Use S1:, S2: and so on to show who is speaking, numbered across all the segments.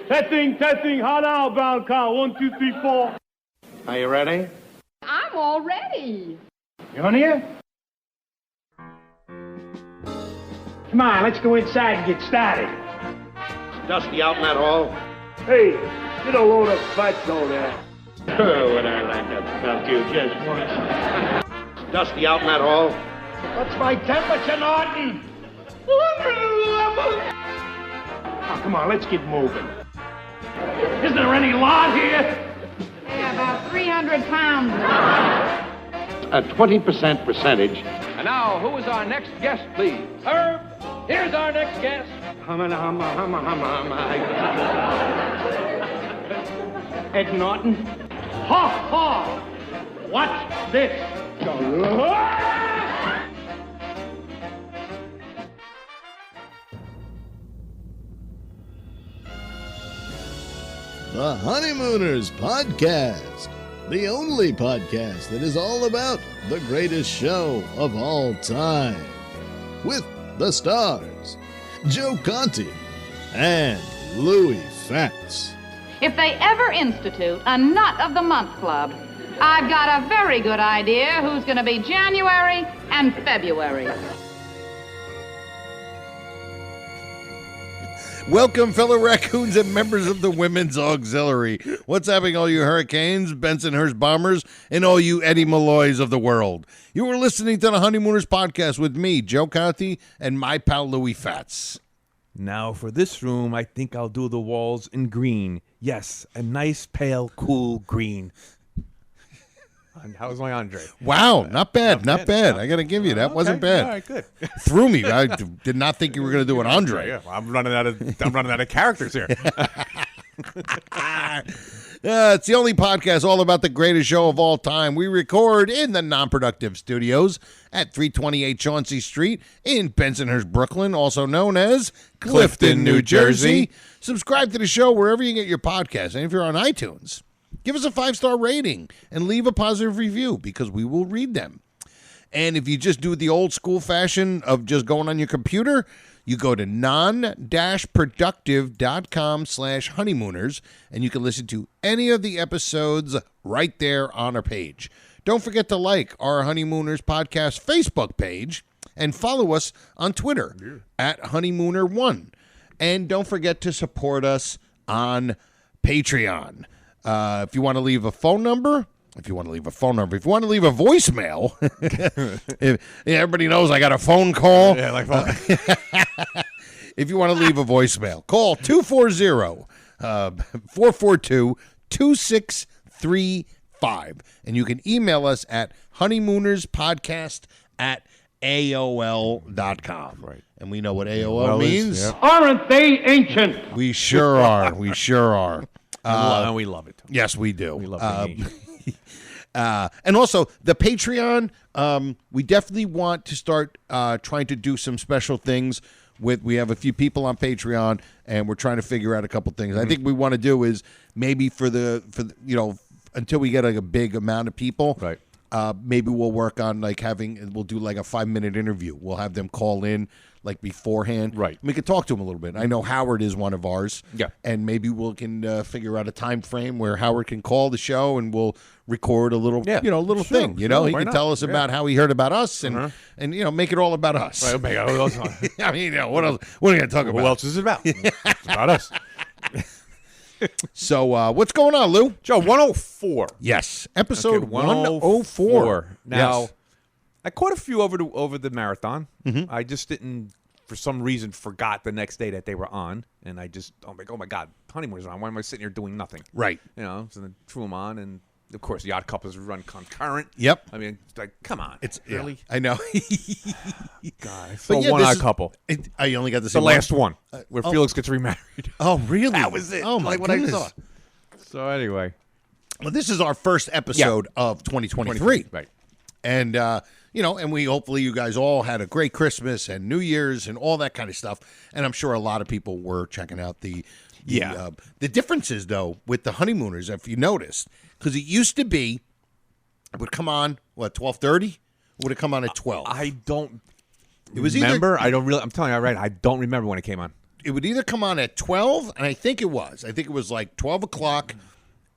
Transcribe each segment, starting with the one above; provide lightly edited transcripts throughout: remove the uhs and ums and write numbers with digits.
S1: Testing, hot outbound car, 1, 2, 3, 4.
S2: Are you ready?
S3: I'm all ready.
S1: You on here? Come on, let's go inside and get started.
S2: Dusty out in that hall?
S1: Hey, get a load of butts over there.
S2: Oh, would I like to fuck you just once? Dusty out in that hall?
S1: What's my temperature, Norton? 111. Oh, come on, let's get moving. Isn't there any lawn here?
S3: Yeah, about 300 pounds.
S2: A 20% percentage.
S4: And now, who is our next guest, please? Herb, here's our next guest.
S1: Ed Norton. Ha ha! What's this?
S5: The Honeymooners Podcast, the only podcast that is all about the greatest show of all time. With the stars, Joe Conti and Louis Fatts.
S3: If they ever institute a Nut of the Month Club, I've got a very good idea who's going to be January and February.
S6: Welcome, fellow raccoons and members of the Women's Auxiliary. What's happening, all you Hurricanes, Bensonhurst Bombers, and all you Eddie Malloys of the world? You are listening to the Honeymooners Podcast with me, Joe Conti, and my pal Louis Fatts.
S7: Now, for this room, I think I'll do the walls in green. Yes, a nice, pale, cool green. How was my Andre?
S6: Wow, not bad. I got to give you that. Wasn't bad.
S7: All right, good.
S6: Threw me. I did not think you were going to do an Andre.
S7: Yeah, well, I'm running out of characters here.
S6: It's the only podcast all about the greatest show of all time. We record in the Non-Productive Studios at 328 Chauncey Street in Bensonhurst, Brooklyn, also known as Clifton, New Jersey. Subscribe to the show wherever you get your podcasts. And if you're on iTunes, give us a 5-star rating and leave a positive review because we will read them. And if you just do the old school fashion of just going on your computer, you go to non-productive.com/honeymooners, and you can listen to any of the episodes right there on our page. Don't forget to like our Honeymooners Podcast Facebook page and follow us on Twitter at Honeymooner1. And don't forget to support us on Patreon. If you want to leave a phone number, if you want to leave a voicemail, everybody knows I got a phone call.
S7: Yeah, like phone.
S6: If you want to leave a voicemail, call 240-442-2635. And you can email us at honeymoonerspodcast@AOL.com.
S7: Right.
S6: And we know what AOL means.
S7: Yeah.
S1: Aren't they ancient?
S6: We sure are.
S7: And we love it.
S6: Yes, we do.
S7: We love it.
S6: And also, the Patreon, we definitely want to start trying to do some special things. We have a few people on Patreon, and we're trying to figure out a couple things. I think we want to do is maybe for the until we get like a big amount of people,
S7: Right.
S6: Maybe we'll work on we'll do like a 5-minute interview. We'll have them call in like beforehand.
S7: Right.
S6: We could talk to them a little bit. I know Howard is one of ours.
S7: Yeah.
S6: And maybe we can figure out a time frame where Howard can call the show and we'll record a little, thing. He
S7: Why
S6: can
S7: not?
S6: tell us about how he heard about us and make it all about us.
S7: Right, okay, who else?
S6: I mean, what else? What are we going to talk about?
S7: Who else is it about? It's about us.
S6: So, what's going on, Lou?
S7: Joe, 104.
S6: Yes, episode
S7: Okay,
S6: 104.
S7: Now,
S6: Yes.
S7: I caught a few over the marathon. Mm-hmm. I just didn't, for some reason, forgot the next day that they were on, and I just, oh my God, Honeymooners are on. Why am I sitting here doing nothing?
S6: Right.
S7: So then threw them on, and of course, the Odd Couples run concurrent.
S6: Yep.
S7: I mean, like, come on.
S6: It's
S7: really.
S6: Yeah, I know.
S7: God, I saw
S6: yeah,
S7: one
S6: this
S7: Odd
S6: is-
S7: Couple.
S6: I only got to see
S7: The last one, where
S6: oh.
S7: Felix gets remarried.
S6: Oh, really?
S7: That was it.
S6: Oh, my
S7: like
S6: goodness.
S7: what I saw. So anyway.
S6: Well, this is our first episode of 2023.
S7: Right.
S6: And, and we hopefully you guys all had a great Christmas and New Year's and all that kind of stuff. And I'm sure a lot of people were checking out the differences, though, with the Honeymooners, if you noticed. Because it used to be, it would come on, 12:30? Would it come on at 12?
S7: I don't
S6: It was
S7: remember.
S6: either,
S7: I'm telling you, right. I don't remember when it came on.
S6: would either come on at 12, and I think it was like 12 o'clock,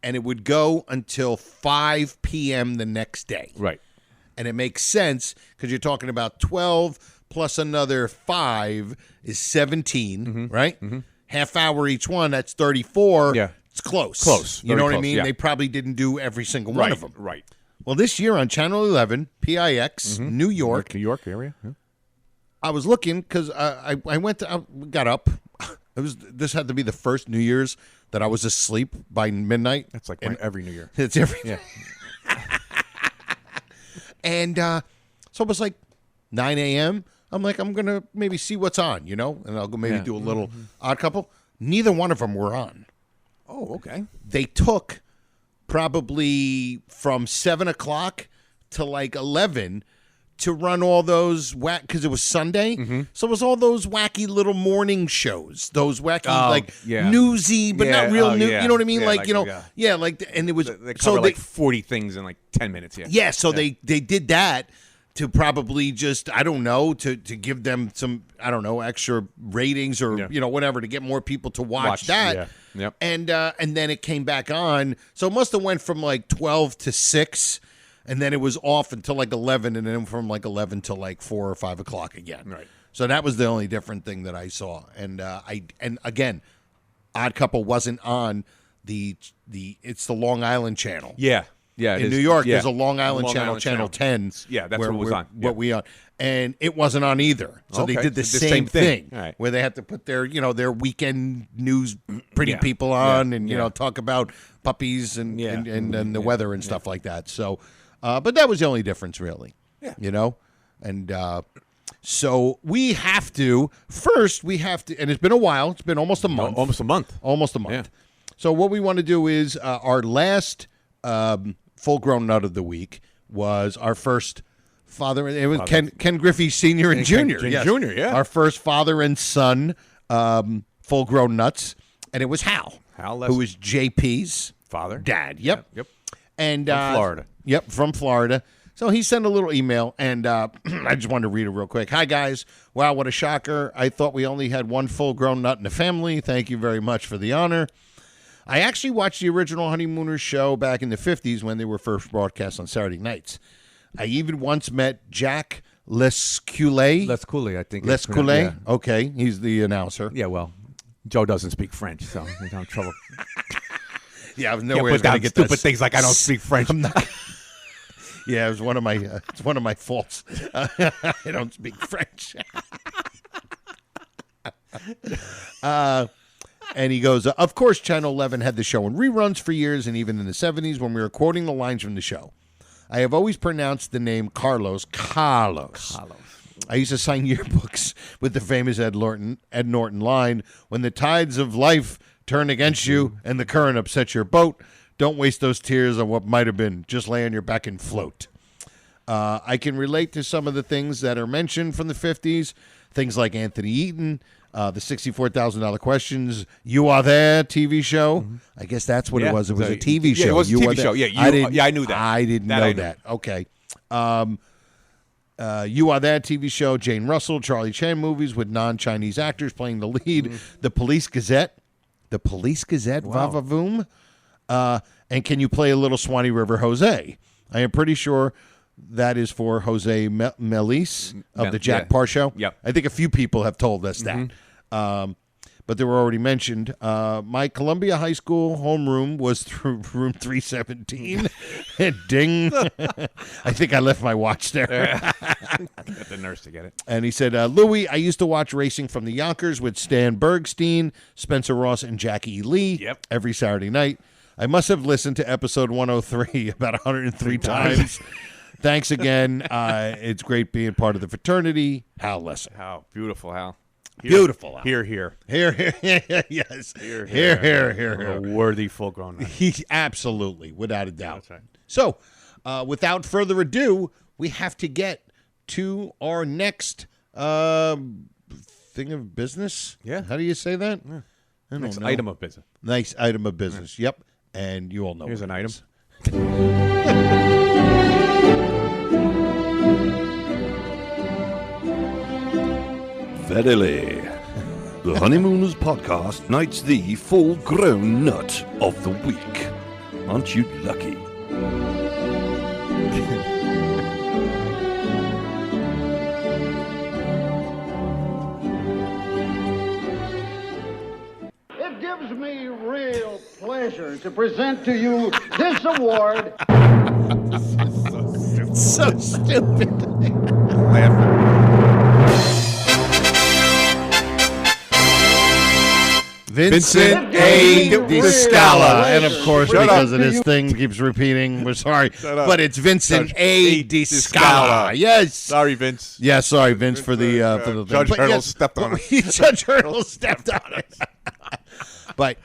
S6: and it would go until 5 p.m. the next day.
S7: Right.
S6: And it makes sense because you're talking about 12 plus another 5 is 17, right? Mm-hmm. Half hour each one, that's 34.
S7: Yeah.
S6: It's close.
S7: Close.
S6: You know what I
S7: close,
S6: mean?
S7: yeah.
S6: They probably didn't do every single one of them.
S7: Right.
S6: Well, this year on Channel 11, PIX, New York,
S7: New York area. Yeah.
S6: I was looking because I got up. This had to be the first New Year's that I was asleep by midnight.
S7: That's like every New Year.
S6: It's every.
S7: Yeah.
S6: And so it was like 9 a.m. I'm like, I'm going to maybe see what's on, and I'll go maybe do a little Odd Couple. Neither one of them were on.
S7: Oh, okay.
S6: They took probably from 7 o'clock to like 11 to run all those because it was Sunday. So it was all those wacky little morning shows, those wacky newsy, but not real new.
S7: Yeah.
S6: You know what I mean?
S7: Yeah,
S6: and it was
S7: they cover like 40 things in like 10 minutes. Yeah.
S6: Yeah. So they did that to probably just, I don't know, to give them some, I don't know, extra ratings or whatever to get more people to watch that.
S7: Yeah. Yep.
S6: And then it came back on. So it must have went from like 12 to 6. And then it was off until like 11, and then from like 11 to like 4 or 5 o'clock again.
S7: Right.
S6: So that was the only different thing that I saw. And and again, Odd Couple wasn't on it's the Long Island channel.
S7: Yeah. Yeah.
S6: In New York, there's a Long Island channel, Channel 10.
S7: Yeah, that's what was on.
S6: What we on. And it wasn't on either. So they did the same thing.
S7: Right.
S6: Where they had to put their, their weekend news pretty people on and, talk about puppies and the weather and stuff like that. So, but that was the only difference, really. Yeah. And so we have to, and it's been a while. It's been almost a month.
S7: Almost a month.
S6: Yeah. So what we want to do is our last full-grown nut of the week was our first father. It was Ken Griffey Sr. and Jr.
S7: Yes. Jr., yeah.
S6: Our first father and son full-grown nuts. And it was Hal, who was JP's dad. Yep.
S7: Yep.
S6: And
S7: from Florida.
S6: Yep, from Florida. So he sent a little email, and I just wanted to read it real quick. Hi, guys. Wow, what a shocker. I thought we only had one full-grown nut in the family. Thank you very much for the honor. I actually watched the original Honeymooners show back in the 50s when they were first broadcast on Saturday nights. I even once met Jack Lesculet.
S7: Lesculet, I think.
S6: Lesculet?
S7: Yeah.
S6: Okay, he's the announcer.
S7: Yeah, well, Joe doesn't speak French, so he's in trouble.
S6: Yeah, I was nowhere going to get
S7: stupid things like I don't speak French.
S6: Yeah, it was one of my it's one of my faults. I don't speak French. And he goes, of course, Channel 11 had the show in reruns for years, and even in the 70s when we were quoting the lines from the show. I have always pronounced the name Carlos. I used to sign yearbooks with the famous Ed Norton line, when the tides of life turn against you and the current upsets your boat, don't waste those tears on what might have been. Just lay on your back and float. I can relate to some of the things that are mentioned from the 50s, things like Anthony Eaton, the $64,000 Questions, You Are There TV show. I guess that's what it was. It was a TV show.
S7: Yeah, it was a TV show. Yeah, I knew that.
S6: I didn't know that. Okay. You Are There TV show, Jane Russell, Charlie Chan movies with non-Chinese actors playing the lead, The Police Gazette, wow. Vavavoom, and Can You Play a Little Swanee River Jose? I am pretty sure that is for Jose Melis of the Jack Parr Show.
S7: Yep.
S6: I think a few people have told us that. But they were already mentioned. My Columbia High School homeroom was through room 317. Ding. I think I left my watch there.
S7: Got the nurse to get it.
S6: And he said, Louie, I used to watch Racing from the Yonkers with Stan Bergstein, Spencer Ross, and Jackie E. Lee every Saturday night. I must have listened to episode 103 about 103 times. Thanks again. It's great being part of the fraternity. Hal Lesser.
S7: How beautiful, Hal.
S6: Beautiful. Hal.
S7: Here.
S6: Yes. Here.
S7: A worthy full-grown man.
S6: He absolutely, without a doubt.
S7: That's right.
S6: So, without further ado, we have to get to our next thing of business.
S7: Yeah.
S6: How do you say that?
S7: Yeah.
S6: Next
S7: item of business.
S6: Nice item of business. Yeah. Yep. And you all know.
S7: Here's an item.
S8: Verily, The Honeymooners podcast knights the full-grown nut of the week. Aren't you lucky?
S9: It gives me real pleasure to present to you this award.
S5: So stupid. Vincent A. DiScala. And of course, because of this thing keeps repeating, we're sorry. But it's Vincent A. DiScala. Yes.
S7: Sorry, Vince.
S5: Yeah, sorry, Vince, for the thing.
S7: Judge
S5: But
S7: Hurdle
S5: yes,
S7: stepped on it.
S5: Judge Hurdle stepped on it. But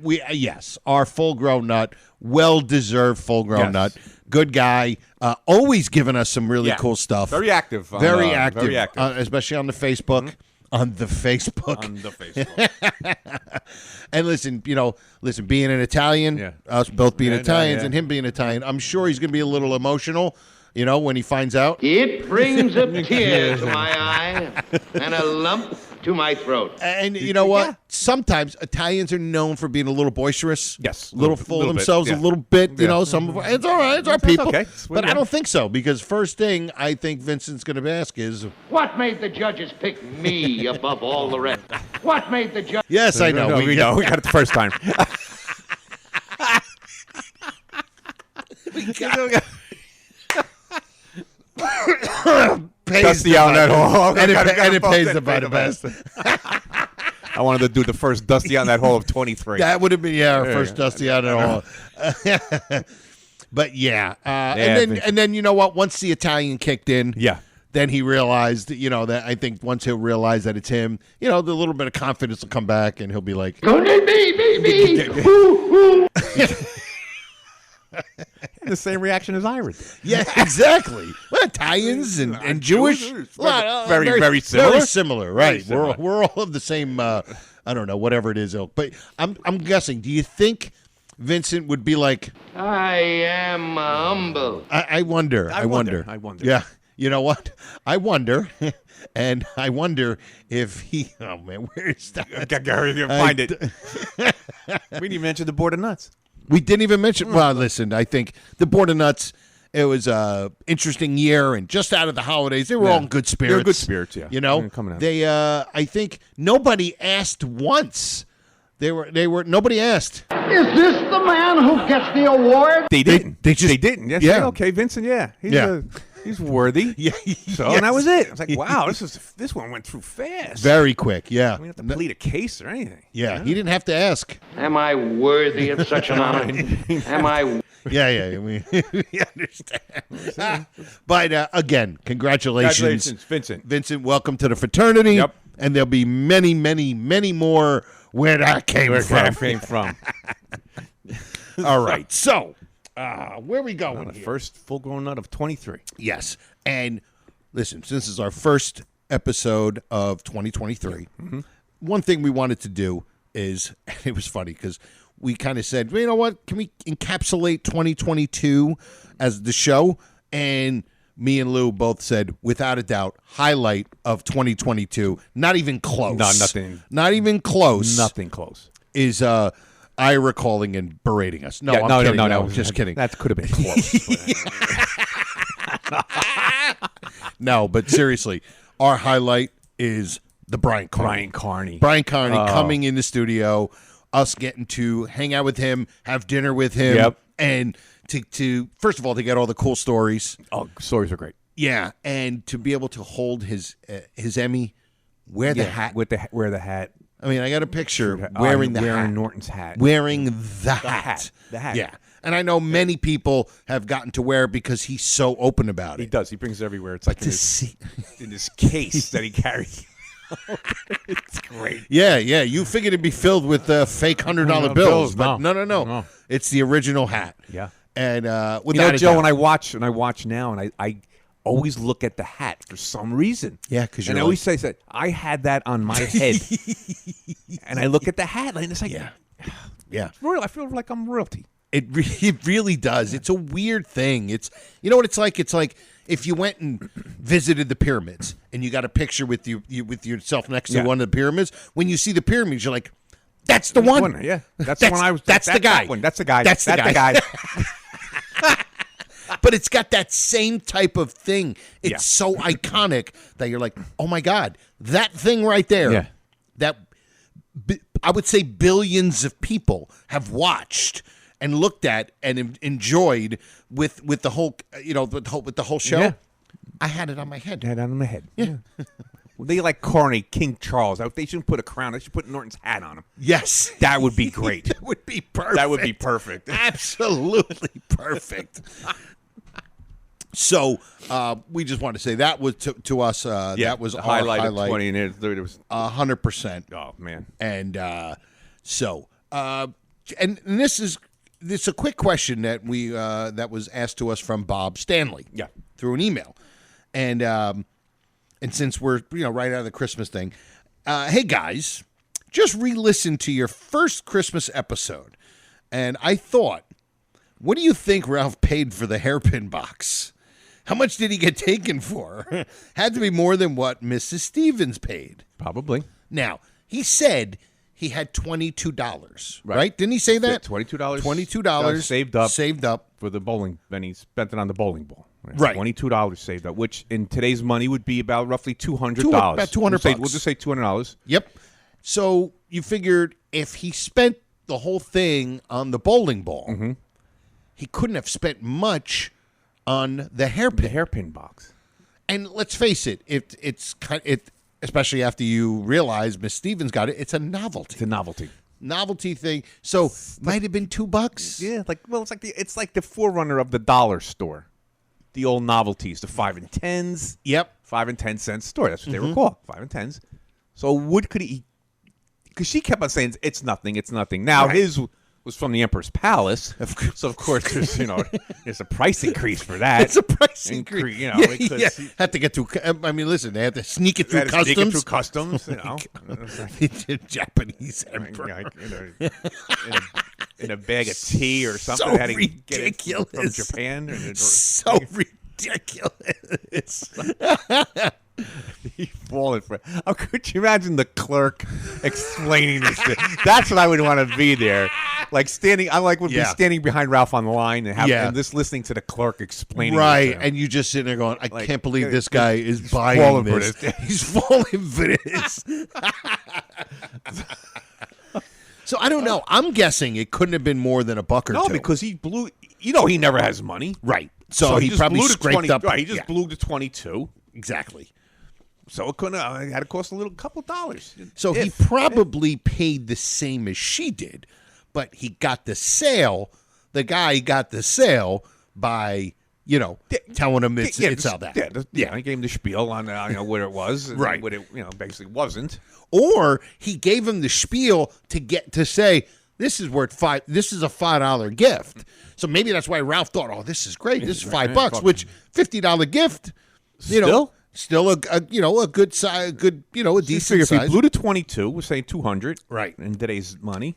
S5: yes, our full-grown nut, well-deserved full-grown nut. Good guy. Always giving us some really cool stuff.
S7: Very active.
S5: Very active. Especially on the Facebook.
S7: Mm-hmm.
S5: On the Facebook.
S7: On the Facebook.
S5: And listen, being an Italian, us both being Italians and him being Italian, I'm sure he's going to be a little emotional, when he finds out.
S2: It brings a tear to my eye and a lump to my throat.
S5: And you know what? Sometimes Italians are known for being a little boisterous.
S7: Yes.
S5: A little full of
S7: bit,
S5: themselves,
S7: yeah.
S5: a little bit, it's all right. It's our people.
S7: okay.
S5: But I don't think so, because first thing I think Vincent's going to ask is,
S2: What made the judges pick me above all the rest? What made the judges...
S5: yes, I know.
S7: We know. We got it the first time. Dusty out that hole.
S5: And it pays the by the best.
S7: I wanted to do the first Dusty on that hole of 23.
S5: That would have been our first Dusty out of all. But and then you know what? Once the Italian kicked in, then he realized, that I think once he'll realize that it's him, the little bit of confidence will come back, and he'll be like,
S2: me.
S7: The same reaction as Irish.
S5: yeah, exactly. Well, Italians and Jewish,
S7: very similar.
S5: Very similar, right?
S7: Very similar.
S5: We're all of the same. I don't know, whatever it is, ilk. But I'm guessing. Do you think Vincent would be like?
S2: I am humble.
S5: I wonder.
S7: I wonder.
S5: Yeah. You know what? I wonder, and I wonder if he. Oh man, where is that?
S7: Gary, you find it. We didn't even mention the board of nuts.
S5: We didn't even mention. Well, listen, I think the Board of Nuts. It was a interesting year, and just out of the holidays, they were all in good spirits.
S7: They were good spirits, yeah. Coming out.
S5: They, I think nobody asked once. They were. Nobody asked.
S9: Is this the man who gets the award?
S7: They didn't.
S5: They just.
S7: They didn't. Yes,
S5: Yeah.
S7: Okay, Vincent. Yeah. He's worthy.
S5: Yeah.
S7: So and that was it. I was like, wow, this one went through fast.
S5: Very quick. Yeah.
S7: We didn't have to plead a case or anything.
S5: Yeah. He didn't have to ask.
S2: Am I worthy of such an honor? Am I...
S5: Yeah. We understand. But again, congratulations,
S7: Vincent.
S5: Vincent, welcome to the fraternity.
S7: Yep.
S5: And there'll be many, many, many more where that came from. All right. So, where are we going
S7: The
S5: here?
S7: first full-grown nut of 23.
S5: Yes. And listen, since this is our first episode of 2023, one thing we wanted to do is, it was funny because we kind of said, well, you know what, can we encapsulate 2022 as the show? And me and Lou both said, without a doubt, highlight of 2022, not even close.
S7: No, nothing.
S5: Not even close.
S7: Nothing close.
S5: Is Ira calling and berating us. No, I'm kidding. No, just kidding.
S7: That could have been close.
S5: No, but seriously, our highlight is the Brian Carney. Brian Carney coming in the studio, us getting to hang out with him, have dinner with him, and to first of all, to get all the cool stories.
S7: Oh, stories are great.
S5: Yeah, and to be able to hold his Emmy, wear the hat.
S7: Wear the hat.
S5: I mean, I got a picture wearing
S7: Norton's hat.
S5: Wearing the hat.
S7: The hat.
S5: Yeah. And I know many people have gotten to wear it because he's so open about it.
S7: He does. He brings it everywhere. It's like in this case that he carries. It's great.
S5: Yeah. You figured it'd be filled with fake $100 bills, but no. It's the original hat.
S7: Yeah.
S5: And
S7: Joe, when I watch now, and I always look at the hat for some reason.
S5: Yeah, because
S7: I always say, I had that on my head, and I look at the hat, and it's like,
S5: yeah.
S7: It's real. I feel like I'm royalty.
S6: It really does. It's a weird thing. It's you know what it's like. It's like if you went and visited the pyramids and you got a picture with you with yourself next to one of the pyramids. When you see the pyramids, you're like, "That's the one."
S7: Yeah, that's the one I was.
S6: That's the guy.
S7: That's the guy.
S6: That's the guy. But it's got that same type of thing. It's so iconic that you're like, oh my God, that thing right there.
S7: Yeah.
S6: That I would say billions of people have watched and looked at and enjoyed with the whole with the whole show.
S7: Yeah.
S6: I had it on my head.
S7: Head on my head.
S6: Yeah.
S7: Well, they like coronate King Charles. They shouldn't put a crown. They should put Norton's hat on him.
S6: Yes.
S7: That would be great.
S6: That would be perfect.
S7: That would be perfect.
S6: Absolutely perfect. So we just want to say that was to us. That was
S7: the
S6: our
S7: highlight
S6: highlight.
S7: of 20, and it was
S6: 100%.
S7: Oh man!
S6: And and this is a quick question that we that was asked to us from Bob Stanley.
S7: Yeah,
S6: through an email, and since we're right out of the Christmas thing, hey guys, just re-listened to your first Christmas episode, and I thought, what do you think Ralph paid for the hairpin box? How much did he get taken for? Had to be more than what Mrs. Stevens paid.
S7: Probably.
S6: Now, he said he had $22, right? Didn't he say that?
S7: $22.
S6: $22 saved up
S7: for the bowling, and he spent it on the bowling ball.
S6: Right.
S7: $22 saved up, which in today's money would be about roughly $200.
S6: About $200.
S7: We'll just say $200.
S6: Yep. So you figured if he spent the whole thing on the bowling ball, he couldn't have spent much on the hairpin.
S7: The hairpin box.
S6: And let's face it, especially after you realize Miss Stevens got it, it's a novelty.
S7: It's a novelty
S6: thing. So might have been $2.
S7: Yeah, it's like the forerunner of the dollar store. The old novelties, the 5 and 10s.
S6: Yep.
S7: 5 and 10 cent store. That's what they were called. 5 and 10s. So what could he? Because she kept on saying it's nothing. It's nothing. Now his was from the Emperor's Palace, so of course there's a price increase for that.
S6: It's a price increase,
S7: because
S6: had to get through. I mean, listen, they had to sneak it through customs. The Japanese emperor
S7: in a bag of tea or something.
S6: So
S7: had to
S6: ridiculous.
S7: Get it from Japan.
S6: So ridiculous.
S7: He's falling for it. How could you imagine the clerk explaining this? That's what I would want to be there. Like standing, be standing behind Ralph on the line and just listening to the clerk explaining.
S6: Right, and you just sitting there going, I can't believe this guy is buying this. He's falling for this. So I don't know. I'm guessing it couldn't have been more than $1 or $2.
S7: No, because he blew. He never has money.
S6: Right. So he probably scraped up.
S7: Right, he just blew to 22.
S6: Exactly.
S7: So it couldn't. It had to cost a couple dollars.
S6: So he probably paid the same as she did, but he got the sale. The guy got the sale by telling him it's all that.
S7: Yeah, I gave him the spiel on what it was, and
S6: right?
S7: What it basically wasn't.
S6: Or he gave him the spiel to say this is worth $5. This is a $5 gift. So maybe that's why Ralph thought, oh, this is great. This is $5, which $50 gift. Still a good size, a decent size.
S7: If he blew to 22, we're saying 200,
S6: right?
S7: In today's money,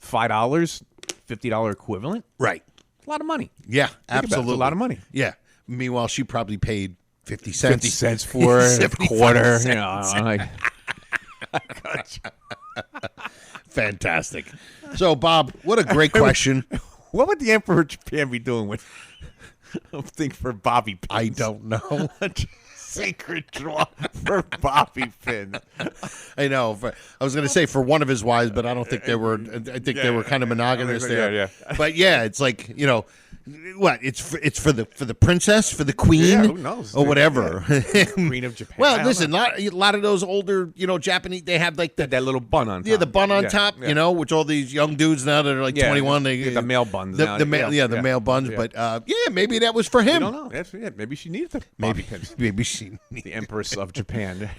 S7: $5, $50 equivalent,
S6: right?
S7: A lot of money.
S6: Yeah, absolutely,
S7: a lot of money.
S6: Yeah. Meanwhile, she probably paid 50 cents.
S7: 50 cents for a quarter.
S6: Fantastic. So, Bob, what a great question.
S7: What would the Emperor of Japan be doing with a thing for bobby pins?
S6: I don't know.
S7: Sacred draw for bobby pins.
S6: I know. I was going to say for one of his wives, but I don't think they were. I think they were kind of monogamous there.
S7: Yeah.
S6: But it's like what? It's for the princess, for the queen,
S7: who knows?
S6: Or whatever.
S7: Queen of Japan.
S6: Well, listen, a lot of those older, Japanese, they have like
S7: that little bun on top.
S6: Yeah, the bun on top. Which all these young dudes now that are like 21, they
S7: the male buns.
S6: The male buns.
S7: Yeah.
S6: But maybe that was for him.
S7: I don't know. Maybe she needed the bobby pins.
S6: Maybe she needed
S7: the Empress of Japan.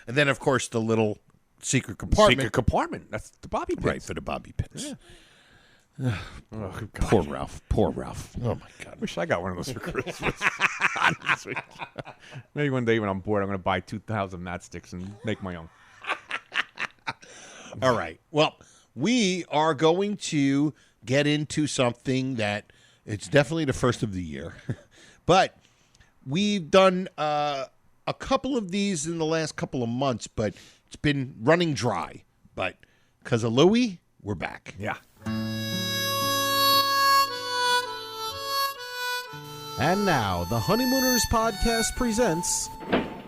S6: And then, of course, the little secret compartment.
S7: Secret compartment. That's the bobby pins.
S6: Right, for the bobby pins.
S7: Yeah.
S6: Poor Ralph. Oh, my God.
S7: Wish I got one of those for Christmas. Maybe one day when I'm bored, I'm going to buy 2,000 matchsticks and make my own.
S6: All right. Well, we are going to get into something that it's definitely the first of the year. But we've done a couple of these in the last couple of months, but it's been running dry. But because of Louie, we're back.
S7: Yeah.
S5: And now, the Honeymooners podcast presents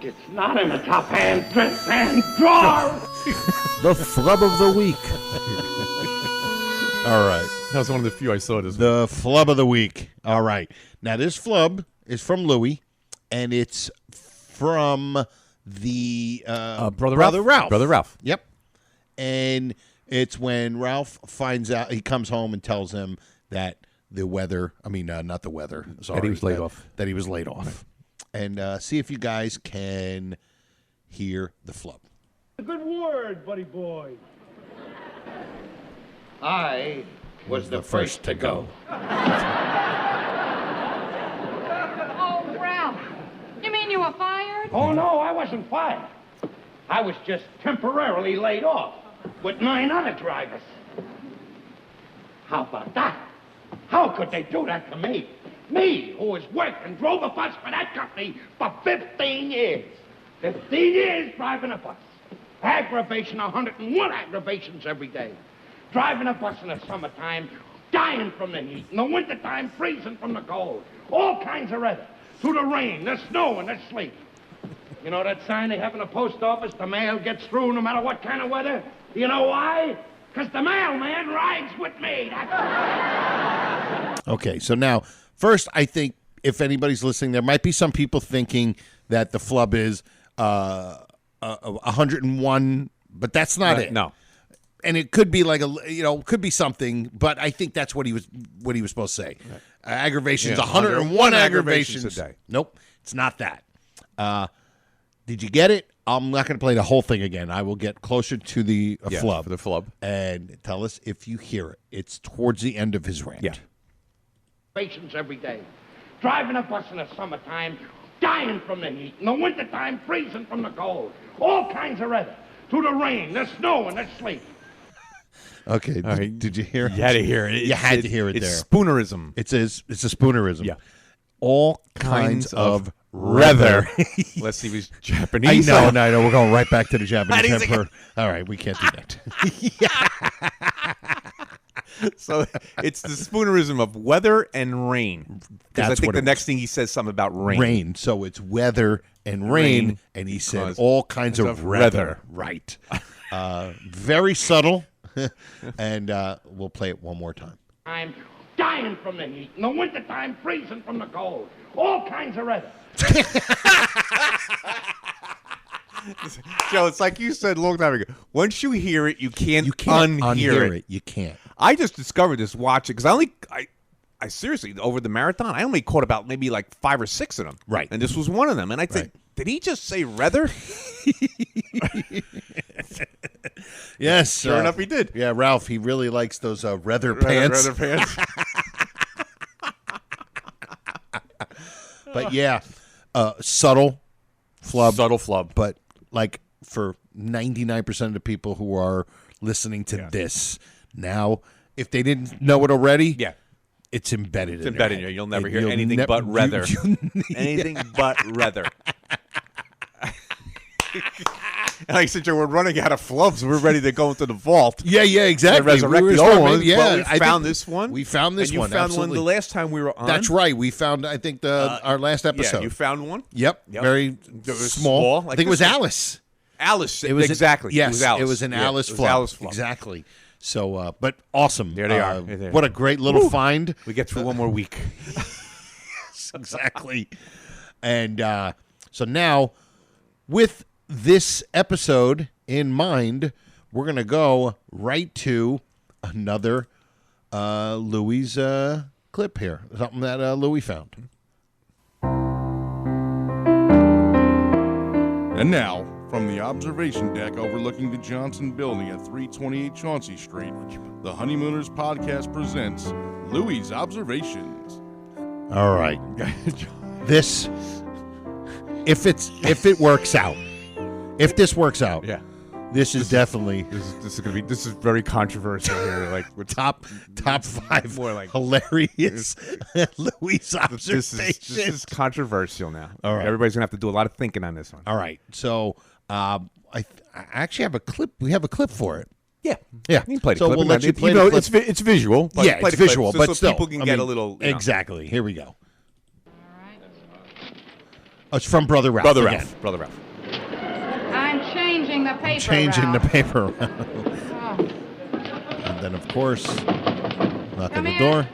S1: It's not in the top hand drawer.
S5: the Flub of the Week.
S6: All right.
S7: That was one of the few I saw this.
S6: The Flub of the Week. All right. Now, this flub is from Louie, and it's from the
S7: Brother Ralph. Brother Ralph.
S6: Yep. And it's when Ralph finds out, he comes home and tells him that the weather, not the weather. Sorry.
S7: That he was laid off.
S6: That he was laid off. And see if you guys can hear the flub.
S1: A good word, buddy boy.
S2: I was the first to go.
S3: Oh, Ralph. You mean you were fired?
S1: Oh, no, I wasn't fired. I was just temporarily laid off with 9 other drivers. How about that? How could they do that to me? Me, who has worked and drove a bus for that company for 15 years. 15 years driving a bus. Aggravation, 101 aggravations every day. Driving a bus in the summertime, dying from the heat. In the wintertime, freezing from the cold. All kinds of weather. Through the rain, the snow, and the sleet. You know that sign they have in the post office? The mail gets through no matter what kind of weather? You know why? Because the mailman rides with me.
S6: Okay, so now, first, I think if anybody's listening, there might be some people thinking that the flub is 101, but that's not it.
S7: No.
S6: And it could be like could be something, but I think that's what he was supposed to say. Right. Aggravations, 101 aggravations
S7: a day.
S6: Nope, it's not that. Did you get it? I'm not going to play the whole thing again. I will get closer to the flub.
S7: For the flub.
S6: And tell us if you hear it. It's towards the end of his rant.
S7: Yeah.
S1: Patience every day. Driving a bus in the summertime, dying from the heat. In the wintertime, freezing from the cold. All kinds of weather. Through the rain, the snow, and the sleet.
S6: Okay. Did you hear it?
S7: You had to hear it.
S6: You had to hear it there.
S7: It's spoonerism.
S6: It's a spoonerism.
S7: Yeah.
S6: All kinds of weather.
S7: Let's see if he's Japanese.
S6: I know. We're going right back to the Japanese emperor. All right, we can't do that.
S7: So it's the spoonerism of weather and rain. Because I think the next thing he says something about rain.
S6: Rain. So it's weather and rain and he said all kinds of weather. Right. Very subtle. And we'll play it one more time.
S1: I'm dying from the heat. In the wintertime, freezing from the cold. All kinds of weather.
S7: Joe, it's like you said a long time ago. Once you hear it, you can't unhear it.
S6: You can't.
S7: I just discovered this watching because I seriously, over the marathon, I only caught about maybe like 5 or 6 of them.
S6: Right.
S7: And this was one of them. And I think, did he just say rather?
S6: Yes.
S7: Sure enough, he did.
S6: Yeah, Ralph, he really likes those leather pants.
S7: Leather pants.
S6: But yeah, subtle flub.
S7: Subtle flub.
S6: But like for 99% of the people who are listening to this now, if they didn't know it already, it's embedded in
S7: embedded in you. You'll never hear anything but rather. Anything but rather. And like I said, we're running out of flubs. We're ready to go into the vault.
S6: Yeah, exactly.
S7: Resurrect the old ones.
S6: Yeah,
S7: we found this one.
S6: We found this one.
S7: And you found one the last time we were on.
S6: That's right. We found, I think, our last episode.
S7: Yeah, you found one?
S6: Yep. Very small.
S7: Like
S6: I think it was Alice.
S7: Alice.
S6: It was
S7: exactly.
S6: Yes,
S7: it
S6: was an Alice flub.
S7: Alice flub.
S6: Exactly. So, but awesome.
S7: There they are.
S6: What a great little find.
S7: We get through one more week.
S6: Exactly. And so now, with this episode in mind, we're going to go right to another Louie's clip here. Something that Louie found.
S10: And now, from the observation deck overlooking the Johnson Building at 328 Chauncey Street, the Honeymooners podcast presents Louie's Observations.
S6: All right. This, if it works out, if this works out,
S5: This is definitely
S7: this is very controversial here. Like we're
S5: top 5
S7: more like
S5: hilarious Louis observations.
S7: This is controversial now.
S5: All right.
S7: Everybody's gonna have to do a lot of thinking on this one.
S5: All right. So I actually have a clip. We have a clip for it.
S7: Yeah.
S5: Yeah.
S7: You can play the
S5: So
S7: clip.
S5: we'll let you play the clip.
S7: It's visual. But
S5: Yeah,
S7: play
S5: it's
S7: the clip
S5: visual,
S7: so
S5: but still,
S7: people can
S5: I
S7: get
S5: mean,
S7: a little
S5: exactly. Here we go. Oh, it's from Brother Ralph.
S7: Brother
S5: again.
S7: Ralph. Brother Ralph.
S3: I'm changing the paper.
S5: Changing the
S3: Ralph.
S5: paper around.
S3: Oh.
S5: And then, of course, knock on the
S3: in.
S5: door.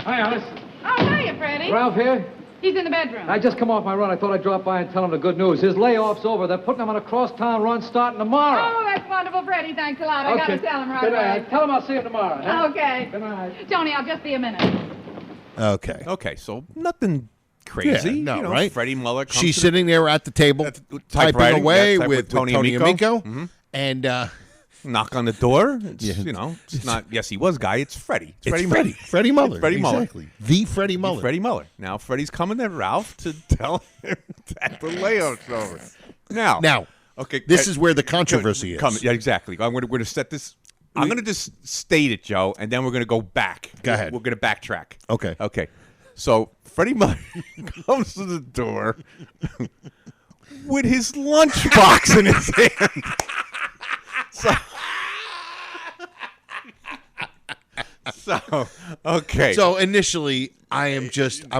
S4: Hi, Alice.
S3: Oh, hiya, Freddie.
S4: Ralph here.
S3: He's in the bedroom.
S4: I just come off my run. I thought I'd drop by and tell him the good news. His layoff's over. They're putting him on a cross-town run starting tomorrow.
S3: Oh, that's wonderful, Freddie. Thanks a lot. I got to tell him right
S4: Good
S3: away.
S4: night. Tell him I'll see him tomorrow. Huh?
S3: Okay.
S4: Good night.
S3: Tony, I'll just be a minute.
S5: Okay.
S7: Okay, so nothing crazy.
S5: Yeah, no,
S7: you know,
S5: right?
S7: Freddie Muller comes
S5: She's
S7: to
S5: sitting there at the table, typing
S7: typewriting,
S5: away
S7: type
S5: with Tony Amico.
S7: Mhm.
S5: And
S7: knock on the door. It's,
S5: Yeah.
S7: you know, it's not yes, he was Guy. It's Freddie.
S5: it's Freddie. Freddie Muller.
S7: It's Freddie Muller.
S5: Exactly. The Freddie Muller.
S7: Freddie Muller. Now Freddie's coming to Ralph to tell him that the layout's over. Now, okay,
S5: this is where the controversy is.
S7: Yeah, exactly. We're going to set this. I'm going to just state it, Joe, and then we're going to go back.
S5: Go ahead.
S7: We're going to backtrack.
S5: Okay.
S7: Okay. So Freddie Muller comes to the door with his lunchbox in his hand. So, okay.
S5: So initially, I'm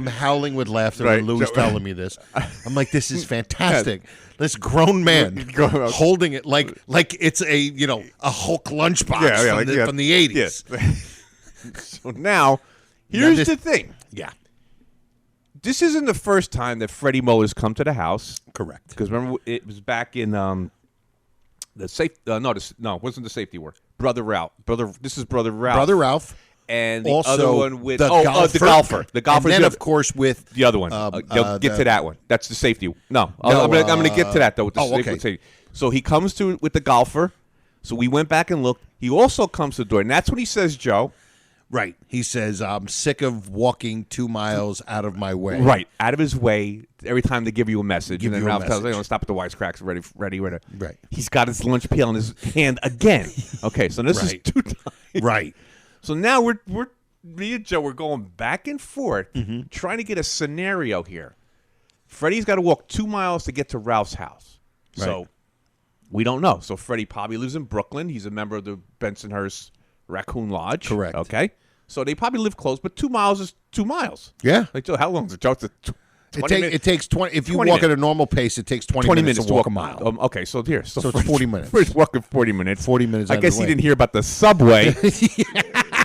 S5: howling with laughter
S7: Right.
S5: when Louis
S7: So-
S5: telling me this. I'm like, this is fantastic. This grown man holding it like it's a Hulk lunchbox from the 80s.
S7: Yeah. So now, here's the thing.
S5: Yeah.
S7: This isn't the first time that Freddie Muller's come to the house.
S5: Correct.
S7: Because remember, it was back in the safe. No, it wasn't the safety war. Brother Ralph. This is Brother Ralph.
S5: Brother Ralph.
S7: And the
S5: also
S7: other one with
S5: the golfer.
S7: the golfer. The golfer.
S5: And then, of course, with
S7: the other one. Get to that one. That's the safety. I'm going to get to that though. With the safety. So he comes to with the golfer. So we went back and looked. He also comes to the door, and that's when he says, Joe.
S5: Right. He says, I'm sick of walking 2 miles out of my way.
S7: Right. Out of his way every time they give you a message.
S5: Give
S7: and then
S5: you a
S7: Ralph tells
S5: message.
S7: him, stop at the wisecracks. Ready.
S5: Right.
S7: He's got his lunch pail in his hand again. Okay, so this is 2 times.
S5: Right.
S7: So now me and Joe, we're going back and forth trying to get a scenario here. Freddie's got to walk 2 miles to get to Ralph's house.
S5: Right.
S7: So we don't know. So Freddie probably lives in Brooklyn. He's a member of the Bensonhurst Raccoon Lodge.
S5: Correct.
S7: Okay. So they probably live close, but 2 miles is 2 miles.
S5: Yeah.
S7: Like, Joe, how long is it, Joe?
S5: It takes 20. If you
S7: 20
S5: walk
S7: minutes.
S5: at a normal pace, it takes 20 minutes to walk a mile.
S7: Okay, so here.
S5: So it's 40 minutes.
S7: Freddie's walking 40 minutes.
S5: 40 minutes
S7: I
S5: out of
S7: guess
S5: the
S7: he
S5: way.
S7: didn't hear about the subway.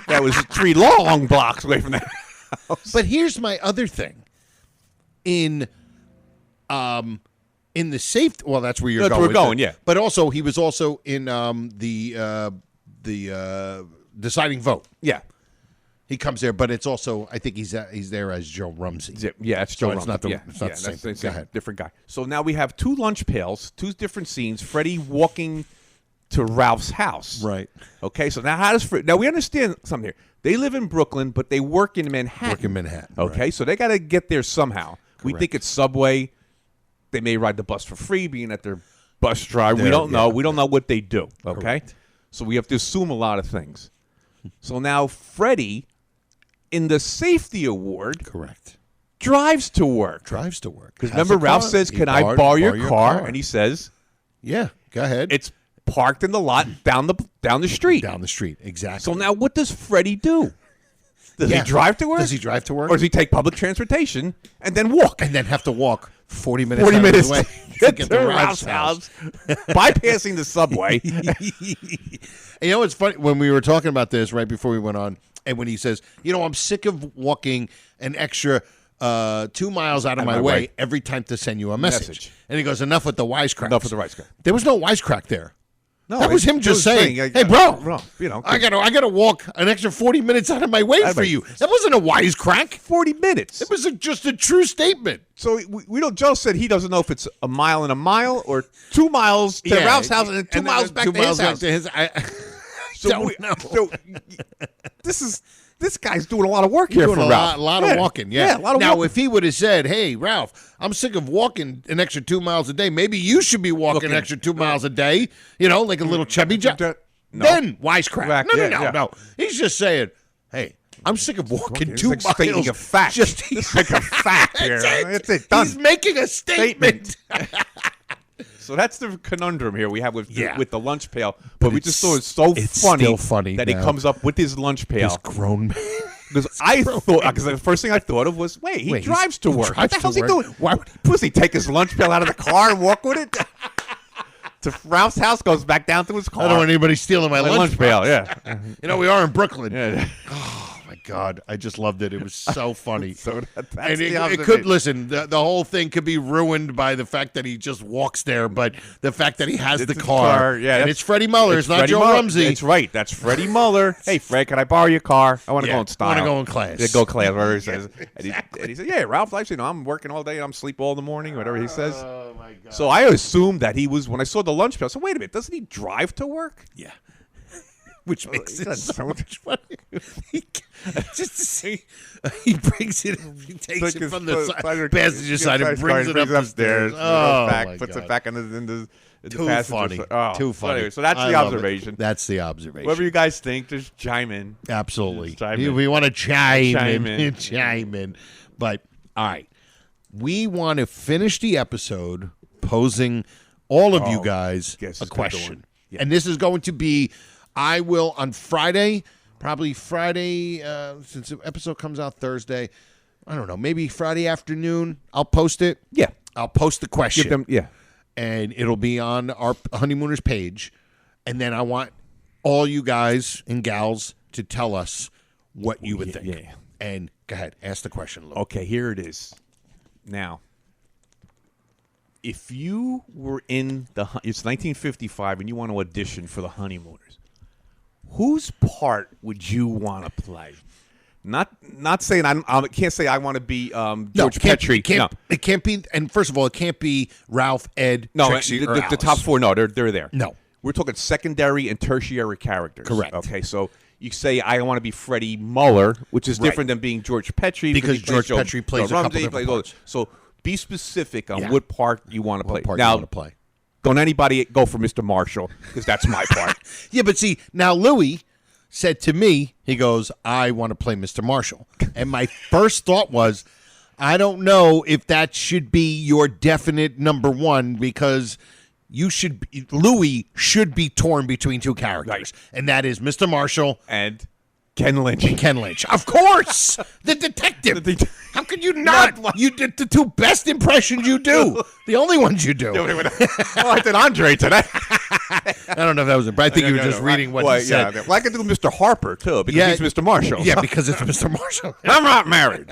S7: That was 3 long blocks away from that house.
S5: But here's my other thing. In the safety, well, that's where you're
S7: That's
S5: going.
S7: where we're going, yeah.
S5: But also, he was also in the deciding vote.
S7: Yeah.
S5: He comes there, but it's also, I think he's there as Joe Rumsey.
S7: Yeah, it's Joe
S5: So it's
S7: Rumsey.
S5: not the-
S7: yeah,
S5: it's not the same
S7: that's
S5: thing. Go ahead.
S7: different guy. So now we have 2 lunch pails, 2 different scenes. Freddie walking to Ralph's house.
S5: Right.
S7: Okay, so now how does now we understand something here. They live in Brooklyn, but they work in Manhattan.
S5: Work in Manhattan,
S7: Okay,
S5: right.
S7: so they got to get there somehow. We
S5: Correct.
S7: think it's Subway. They may ride the bus for free, being at their bus drive. We
S5: There,
S7: don't know.
S5: yeah.
S7: We don't know what they do. Okay,
S5: Correct.
S7: so we have to assume a lot of things. So now Freddie, in the safety award,
S5: Correct.
S7: drives to work.
S5: Drives to work.
S7: Because
S5: Has
S7: remember,
S5: a
S7: Ralph
S5: car.
S7: says,
S5: He
S7: "Can I
S5: borrowed-
S7: borrow your car?" And he says,
S5: "Yeah, go ahead."
S7: It's parked in the lot down the street.
S5: Down the street, exactly.
S7: So now, what does Freddie do? Does
S5: Yeah.
S7: he drive to work?
S5: Does he drive to work?
S7: Or does he take public transportation and then walk?
S5: And then have to walk 40 minutes
S7: 40
S5: out
S7: minutes
S5: of his way to get to Ralph's house.
S7: bypassing the subway.
S5: And you know what's funny? When we were talking about this right before we went on, and when he says, I'm sick of walking an extra 2 miles out of my way every time to send you a message. And he goes, enough with the wisecrack.
S7: Enough with the wisecrack.
S5: There was no wisecrack there.
S7: No,
S5: that was him just saying, "Hey, bro, I gotta walk an extra 40 minutes out of my way for you." That wasn't a wisecrack.
S7: 40 minutes.
S5: It was just a true statement.
S7: So we don't. Joe said he doesn't know if it's a mile and a mile or 2 miles to Ralph's house and then 2 miles back to his house.
S5: I
S7: So
S5: don't know.
S7: So this is this guy's doing a lot of work here for Ralph.
S6: A lot of walking, yeah.
S7: A lot of
S6: now,
S7: walking.
S6: if he would have said, hey, Ralph, I'm sick of walking an extra 2 miles a day. Maybe you should be walking an extra 2 miles a day, like a little chubby job.
S7: No.
S6: Then wisecrack. No. He's just saying, hey, I'm sick of walking 2 miles.
S7: Stating a fact. Just like a fact here. That's it. Done.
S6: He's making a statement.
S7: So that's the conundrum here we have with the lunch pail. But we just thought it's so funny that he comes up with his lunch pail.
S6: This grown man.
S7: Because the first thing I thought of was, he drives to work. What the hell's he doing?
S6: Why would
S7: he take his lunch pail out of the car and walk with it? To Ralph's house, goes back down to his car.
S6: I don't want anybody stealing my lunch
S7: pail. Yeah,
S6: we are in Brooklyn.
S7: Yeah.
S6: Oh my God, I just loved it. It was so funny.
S7: So that's
S6: and
S7: it
S6: could listen. The whole thing could be ruined by the fact that he just walks there, but the fact that he has the car. And it's Freddie Muller. It's not Joe Rumsey.
S7: That's right. That's Freddie Muller. Hey, Fred, can I borrow your car? I want to go in style.
S6: I want to go in class.
S7: Yeah, go class. Whatever he says. And he said, "Yeah, Ralph likes I'm working all day and I'm asleep all the morning. Whatever he says."
S6: Oh my God.
S7: So I assumed that he was when I saw the lunch pail. I said, "Wait a minute, doesn't he drive to work?"
S6: Yeah. Which makes it so much funny. Just to see, he brings it, he takes it from the passenger side and brings it up the stairs.
S7: Oh, puts it back in the
S6: Too funny. Too funny.
S7: Anyway, so that's the observation.
S6: That's the observation.
S7: Whatever you guys think, just chime in.
S6: Absolutely.
S7: Chime in.
S6: We want to chime in. But, all right. We want to finish the episode posing all of you guys a question. Yeah. And this is going to be, I will on Friday, probably Friday, since the episode comes out Thursday, I don't know, maybe Friday afternoon, I'll post it.
S7: Yeah.
S6: I'll post the question.
S7: Give them,
S6: and it'll be on our Honeymooners page. And then I want all you guys and gals to tell us what you would think.
S7: Yeah.
S6: And go ahead, ask the question, Lou.
S7: Okay, here it is. Now, if you were it's 1955 and you want to audition for the Honeymooners, whose part would you want to play? Not saying I can't say I want to be George Petrie.
S6: It can't be. And first of all, it can't be Ralph, Ed, Trixie, or
S7: the top four. No, they're there.
S6: No,
S7: we're talking secondary and tertiary characters.
S6: Correct.
S7: Okay, so you say I want to be Freddie Muller, which is different than being George Petrie
S6: because George Petrie plays a couple different parts.
S7: So be specific on what part you want to play.
S6: Now,
S7: don't anybody go for Mr. Marshall because that's my part.
S6: Yeah, but see, now Louis said to me, he goes, I want to play Mr. Marshall. And my first thought was, I don't know if that should be your definite number one because Louis should be torn between two characters. Right. And that is Mr. Marshall
S7: and Ken Lynch.
S6: Of course. The detective. How could you not? You did the two best impressions you do. The only ones you do.
S7: I did Andre today.
S6: I don't know if that was but I think you were just reading what he said.
S7: Well, I could do Mr. Harper, too, because he's Mr. Marshall.
S6: Yeah, because it's Mr. Marshall.
S7: I'm not married.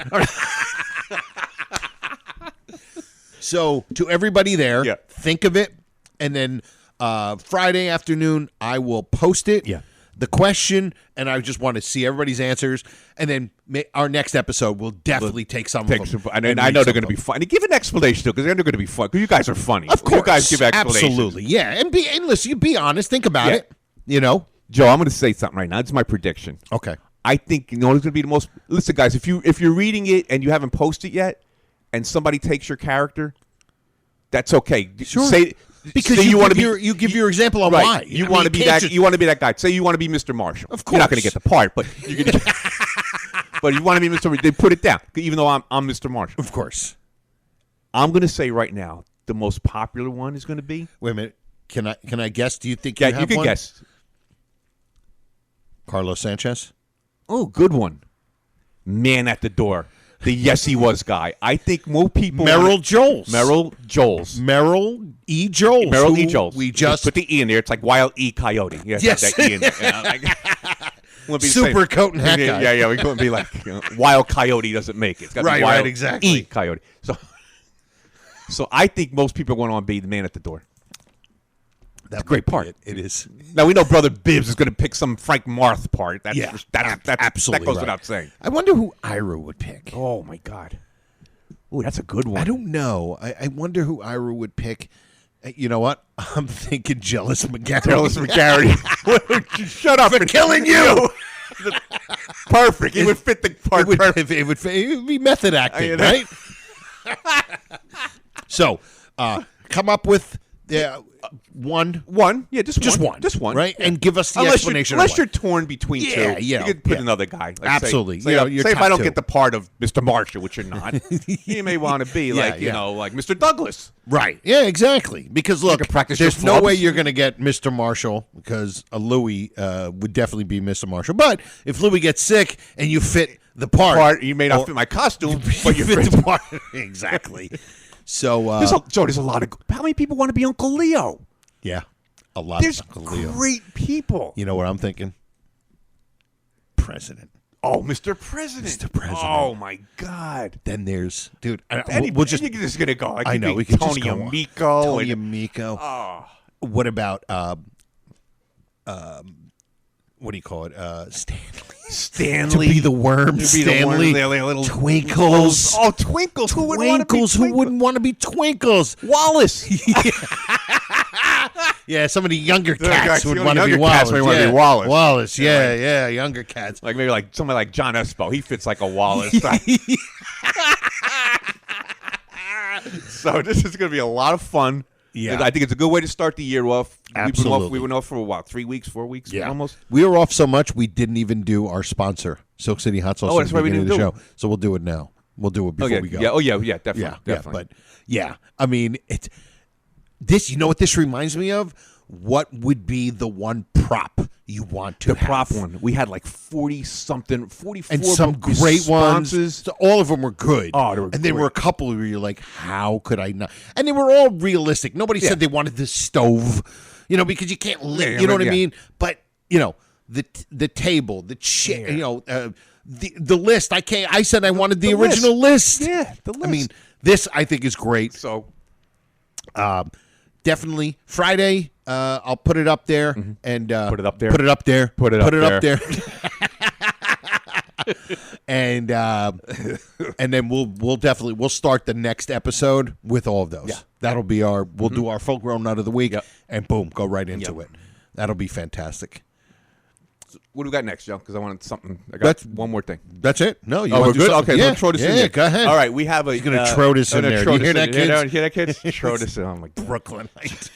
S6: So, to everybody there, think of it, and then Friday afternoon, I will post it.
S7: Yeah.
S6: The question, and I just want to see everybody's answers, and then our next episode will definitely take some of them.
S7: And I know they're going to be fun. And give an explanation, too, because they're going to be fun, because you guys are funny.
S6: Of course.
S7: You guys give explanations.
S6: Absolutely, yeah. And listen, you be honest. Think about it,
S7: Joe, I'm going to say something right now. It's my prediction.
S6: Okay.
S7: I think, it's going to be the most... Listen, guys, if you're reading it and you haven't posted yet, and somebody takes your character, that's okay.
S6: Sure.
S7: Because
S6: you give your example on why
S7: you want to be that. You want to be that guy. Say you want to be Mr. Marshall.
S6: Of course,
S7: you're not going to get the part, but you're going to. But you want to be Mr. They put it down, even though I'm Mr. Marshall.
S6: Of course,
S7: I'm going to say right now the most popular one is going to be.
S6: Wait a minute. Can I guess? Do you think you have
S7: you can
S6: one?
S7: Guess.
S6: Carlos Sanchez.
S7: Oh, good one. Man at the door. The yes he was guy. I think more people.
S6: Merrill Joles.
S7: Merrill
S6: E. Joles.
S7: We just put the E in there. It's like Wild E. Coyote.
S6: Yes.
S7: That E in there.
S6: Super coat and hat guy.
S7: Yeah. We couldn't be like Wild Coyote doesn't make it. It's got to be Wild
S6: exactly.
S7: E. Coyote. So I think most people are going to be the man at the door. That's a great part.
S6: It is.
S7: Now we know Brother Bibbs is going to pick some Frank Marth part. That's
S6: absolutely
S7: that goes without saying.
S6: I wonder who Ira would pick.
S7: Oh my God. Oh, that's a good one.
S6: I don't know. I wonder who Ira would pick. You know what? I'm thinking Jealous McGarry.
S7: Shut up
S6: for killing you.
S7: Perfect. It would fit the part.
S6: It would be method acting, right? So, come up with one.
S7: Yeah, just one.
S6: Right?
S7: Yeah.
S6: And give us the explanation.
S7: Unless you're torn between two.
S6: Yeah.
S7: You could put another guy. Like
S6: Absolutely.
S7: Say if I don't get the part of Mr. Marshall, which you're not, you may want to be like Mr. Douglas.
S6: Right. Yeah, exactly. Because, look, there's no way you're going to get Mr. Marshall because Louis would definitely be Mr. Marshall. But if Louis gets sick and you fit the part.
S7: You may not fit my costume, but you
S6: fit the part. Exactly. So,
S7: there's a lot of. How many people want to be Uncle Leo?
S6: Yeah, a lot.
S7: There's
S6: of Uncle Leo.
S7: Great people.
S6: You know what I'm thinking? President.
S7: Oh, Mr. President.
S6: Mr. President.
S7: Oh my God.
S6: Then there's
S7: we'll just. You're just gonna go.
S6: I know we can
S7: Tony
S6: just go
S7: Amico.
S6: Tony Amico.
S7: Oh.
S6: What about what do you call it? Stanley. To be the worm. Stanley.
S7: Little
S6: Twinkles.
S7: Oh, Twinkles. Who would want to be Twinkles?
S6: Who wouldn't want to be Twinkles?
S7: Wallace.
S6: Yeah, some of the younger cats would want to be
S7: Wallace.
S6: Wallace. Wallace. Yeah, younger cats.
S7: Like maybe like somebody like John Espo. He fits like a Wallace. So this is going to be a lot of fun.
S6: Yeah,
S7: I think it's a good way to start the year off.
S6: Absolutely.
S7: We went off for 3 weeks, 4 weeks, almost.
S6: We were off so much we didn't even do our sponsor, Silk City Hot Sauce.
S7: Oh, that's why we didn't do it.
S6: So we'll do it now. We'll do it before we go.
S7: Yeah, definitely.
S6: But I mean, it's this. You know what this reminds me of? What would be the one prop you want to have?
S7: The prop one. We had like 40-something, 44
S6: and some great
S7: responses.
S6: Ones. So all of them were good.
S7: Oh, they were
S6: and there were a couple where you're like, how could I not? And they were all realistic. Nobody said they wanted this stove, because you can't live. You know what I mean? But the table, the chair, the list. I said I wanted the original list.
S7: Yeah, the list.
S6: I mean, this I think is great.
S7: So,
S6: definitely Friday. I'll put it up there and
S7: put it up there.
S6: Put it up there.
S7: Put it up there.
S6: And then we'll start the next episode with all of those.
S7: Yeah.
S6: That'll be we'll do our full grown nut of the week and boom, go right into it. That'll be fantastic.
S7: So what do we got next, Joe? Because I wanted something. I got one more thing.
S6: That's it. No, you
S7: we're
S6: want to
S7: good.
S6: do
S7: Okay,
S6: yeah.
S7: let's throw this in there.
S6: Yeah, go ahead.
S7: All right, we have a.
S6: He's gonna throw this in there. Do you hear that, kids?
S7: Hear that, kids? Throw this in. I'm like
S6: Brooklynite.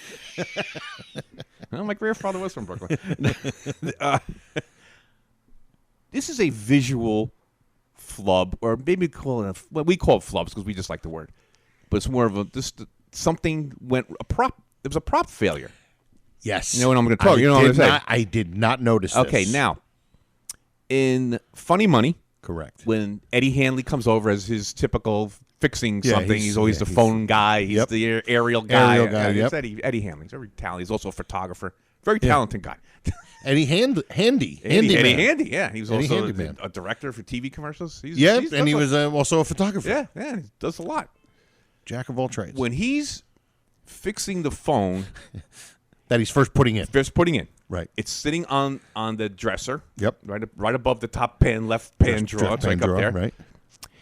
S7: My grandfather was from Brooklyn. This is a visual flub, or maybe we call it flubs because we just like the word, but it's more of something went a prop. It was a prop failure.
S6: Yes.
S7: You know what I'm going to talk. You know what I'm going to say.
S6: I did not notice.
S7: Okay,
S6: this.
S7: now in Funny Money,
S6: correct.
S7: When Eddie Hanley comes over as his typical fixing something, he's always the phone guy. He's the aerial guy. It's Eddie Hanley. He's very talented. He's also a photographer. Very talented guy.
S6: Eddie Handy.
S7: Eddie Handy, yeah. He was
S6: Eddie
S7: also
S6: Handyman.
S7: a director for TV commercials.
S6: He was also a photographer.
S7: Yeah, he does a lot.
S6: Jack of all trades.
S7: When he's fixing the phone
S6: that he's first putting in.
S7: Right. It's sitting on the dresser.
S6: Yep.
S7: Right above the top pan, left pan drawer. It's like up there.
S6: Right.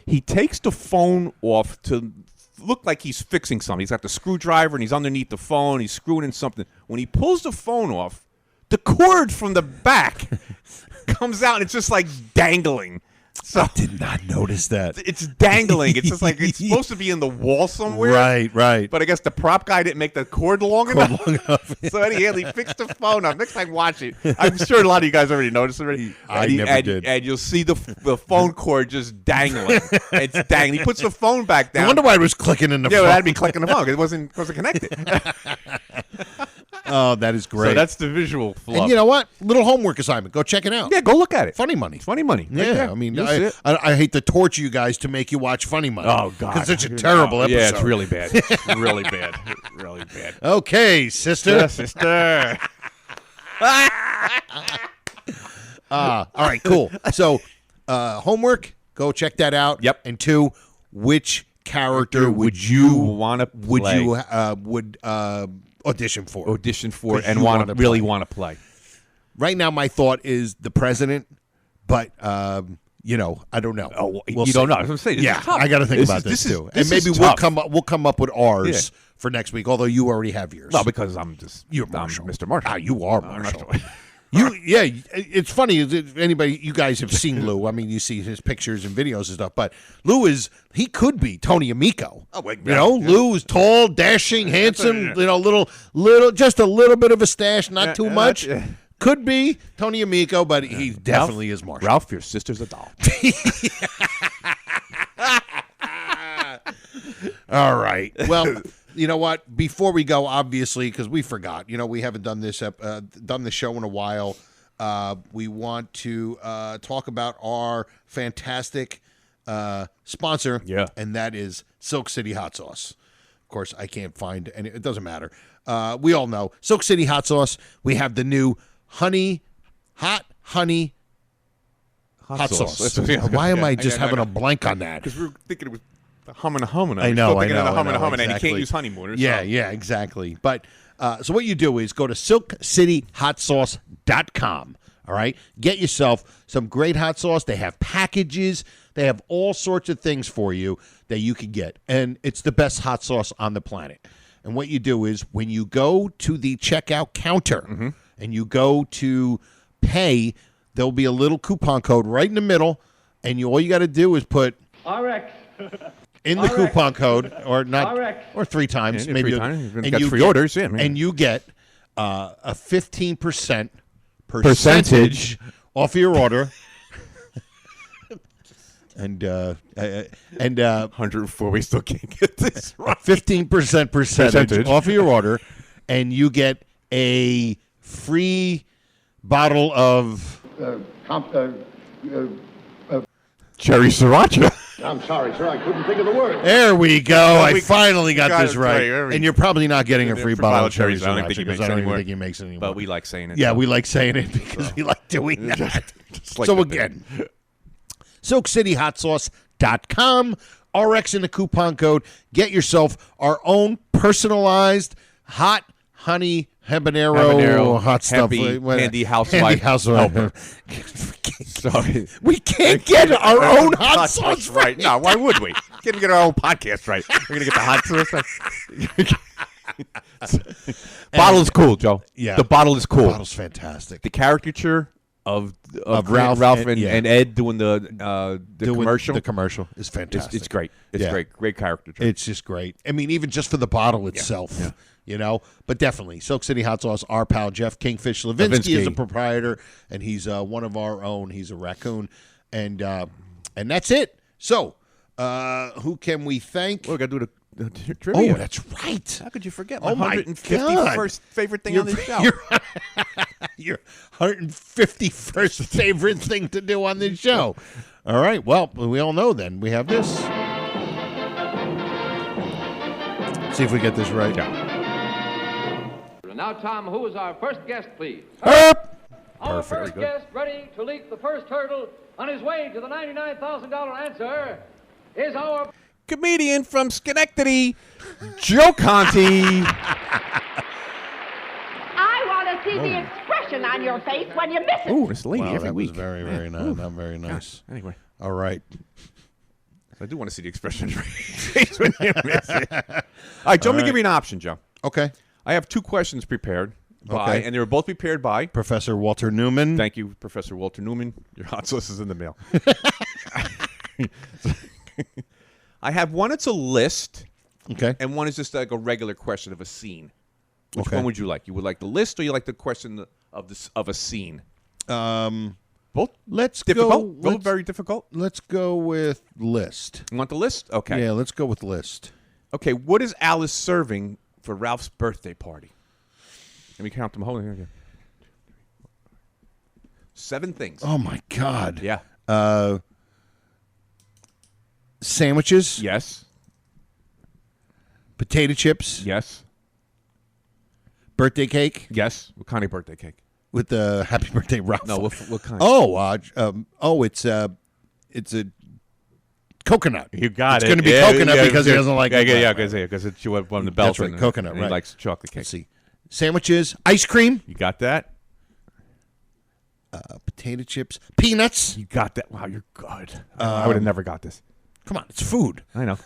S7: He takes the phone off to look like he's fixing something. He's got the screwdriver and he's underneath the phone. He's screwing in something. When he pulls the phone off, the cord from the back comes out and it's just like dangling. So
S6: I did not notice that.
S7: It's dangling. It's just like it's supposed to be in the wall somewhere.
S6: Right.
S7: But I guess the prop guy didn't make the cord long enough. So Eddie Hanley fixed the phone up. Next time, watch it. I'm sure a lot of you guys already noticed already.
S6: I never did.
S7: And you'll see the phone cord just dangling. It's dangling. He puts the phone back down.
S6: I wonder why it was clicking in the phone.
S7: Yeah, well, that'd be clicking the phone because it wasn't connected.
S6: Oh, that is great.
S7: So that's the visual flub.
S6: And you know what? Little homework assignment. Go check it out.
S7: Yeah, go look at it.
S6: Funny Money.
S7: Funny Money. Right
S6: yeah,
S7: there.
S6: I mean,
S7: You'll see it.
S6: I hate to torture you guys to make you watch Funny Money.
S7: Oh, God.
S6: Because it's a terrible episode.
S7: Yeah, it's really bad. It's really bad. Really bad.
S6: Okay, sister.
S7: Sister.
S6: All right, cool. So, homework, go check that out.
S7: Yep.
S6: And 2, which character would you
S7: want to play?
S6: Would audition for?
S7: Audition for and want to play.
S6: Right now, my thought is the president, but I don't know.
S7: Oh,
S6: we'll
S7: you
S6: see.
S7: don't know. I was going to say,
S6: I got to think about this too. And maybe we'll come up with ours for next week. Although you already have yours.
S7: No, because I'm
S6: Mr. Marshall.
S7: Mr. Marshall.
S6: You are Marshall. It's funny. Anybody, you guys have seen Lou. I mean, you see his pictures and videos and stuff. But Lou he could be Tony Amico.
S7: Oh, wait,
S6: Lou is tall, dashing, handsome. Just a little bit of a stash, not too much. Could be Tony Amico, but he definitely is Marshall.
S7: Ralph, your sister's a doll.
S6: All right. Well, you know what? Before we go, obviously, because we forgot, we haven't done this show in a while. We want to talk about our fantastic sponsor, and that is Silk City Hot Sauce. Of course, I can't find any. It doesn't matter. We all know Silk City Hot Sauce. We have the new hot honey hot sauce. Why am I just having a blank on that?
S7: Because we were thinking it was humming. I
S6: know.
S7: And you can't use honeymooners.
S6: Yeah, exactly. But so what you do is go to silkcityhotsauce.com. All right, get yourself some great hot sauce. They have packages. They have all sorts of things for you that you can get, and it's the best hot sauce on the planet. And what you do is when you go to the checkout counter and you go to pay, there'll be a little coupon code right in the middle, and all you got to do is put
S9: RX.
S6: In the coupon code, or not, or 3 times, maybe.
S7: 3 times. And you get orders,
S6: and you get a 15% percentage off your order. and
S7: 104, we still can't get this right.
S6: 15% percentage off of your order, and you get a free bottle of
S7: cherry sriracha.
S9: I'm sorry, sir. I couldn't think of the word.
S6: There we go. I finally got this right. And you're probably not getting a free bottle of cherry sriracha because I don't even think he makes it anymore.
S7: But we like saying it.
S6: Yeah, we like saying it because we like doing that. So again, SilkCityHotSauce.com, RX in the coupon code. Get yourself our own personalized hot honey habanero hot stuff.
S7: Handy housewife. Helper. Sorry.
S6: We can't get our own hot sauce right.
S7: No, why would we? Can't get our own podcast right. We're going to get the hot sauce. Bottle is cool, Joe.
S6: Yeah.
S7: The bottle is cool.
S6: The bottle's fantastic.
S7: The caricature of Ralph and Ed doing the commercial.
S6: The commercial is fantastic.
S7: It's great. It's great. Great caricature.
S6: It's just great. I mean, even just for the bottle itself. Yeah. But definitely, Silk City Hot Sauce, our pal Jeff Kingfish Levinsky is a proprietor, and he's one of our own. He's a raccoon, and that's it. So, who can we thank?
S7: We're going to do the trivia.
S6: Oh, that's right.
S7: How could you forget
S6: my
S7: 151st favorite thing on the show?
S6: Your 151st favorite thing to do on this show. All right, well, we all know then. We have this. See if we get this right.
S4: Yeah. Now, Tom, who is our first guest, please?
S11: Our first guest, ready to leap the first hurdle on his way to the $99,000 answer, is our
S7: comedian from Schenectady, Joe Conti.
S12: I want to see the expression on your face when you miss it.
S7: Oh, this lady every
S6: that
S7: week.
S6: Was very, very nice. Not very nice.
S7: God. Anyway.
S6: All right.
S7: I do want to see the expression on your face when you miss it. All right, Joe, let me give you an option, Joe.
S6: Okay.
S7: I have 2 questions prepared and they were both prepared by
S6: Professor Walter Newman.
S7: Thank you, Professor Walter Newman. Your hot sauce is in the mail. I have one that's a list.
S6: Okay.
S7: And one is just like a regular question of a scene. Which one would you like? You would like the list or you like the question of a scene? Both difficult. Both very difficult.
S6: Let's go with list.
S7: You want the list? Okay.
S6: Yeah, let's go with list.
S7: Okay, what is Alice serving for Ralph's birthday party? Let me count them. Hold on. 7 things.
S6: Oh, my God.
S7: Yeah.
S6: Sandwiches.
S7: Yes.
S6: Potato chips.
S7: Yes.
S6: Birthday cake.
S7: Yes. What kind of birthday cake?
S6: With the happy birthday, Ralph.
S7: No, what kind?
S6: It's a coconut.
S7: You got
S6: it. It's going to be coconut because he doesn't like it.
S7: Yeah, because it's one of the belts.
S6: That's right, coconut,
S7: and
S6: right.
S7: He likes chocolate cake.
S6: Let's see. Sandwiches, ice cream.
S7: You got that?
S6: Potato chips, peanuts.
S7: You got that? Wow, you're good. I would have never got this.
S6: Come on, it's food.
S7: I know.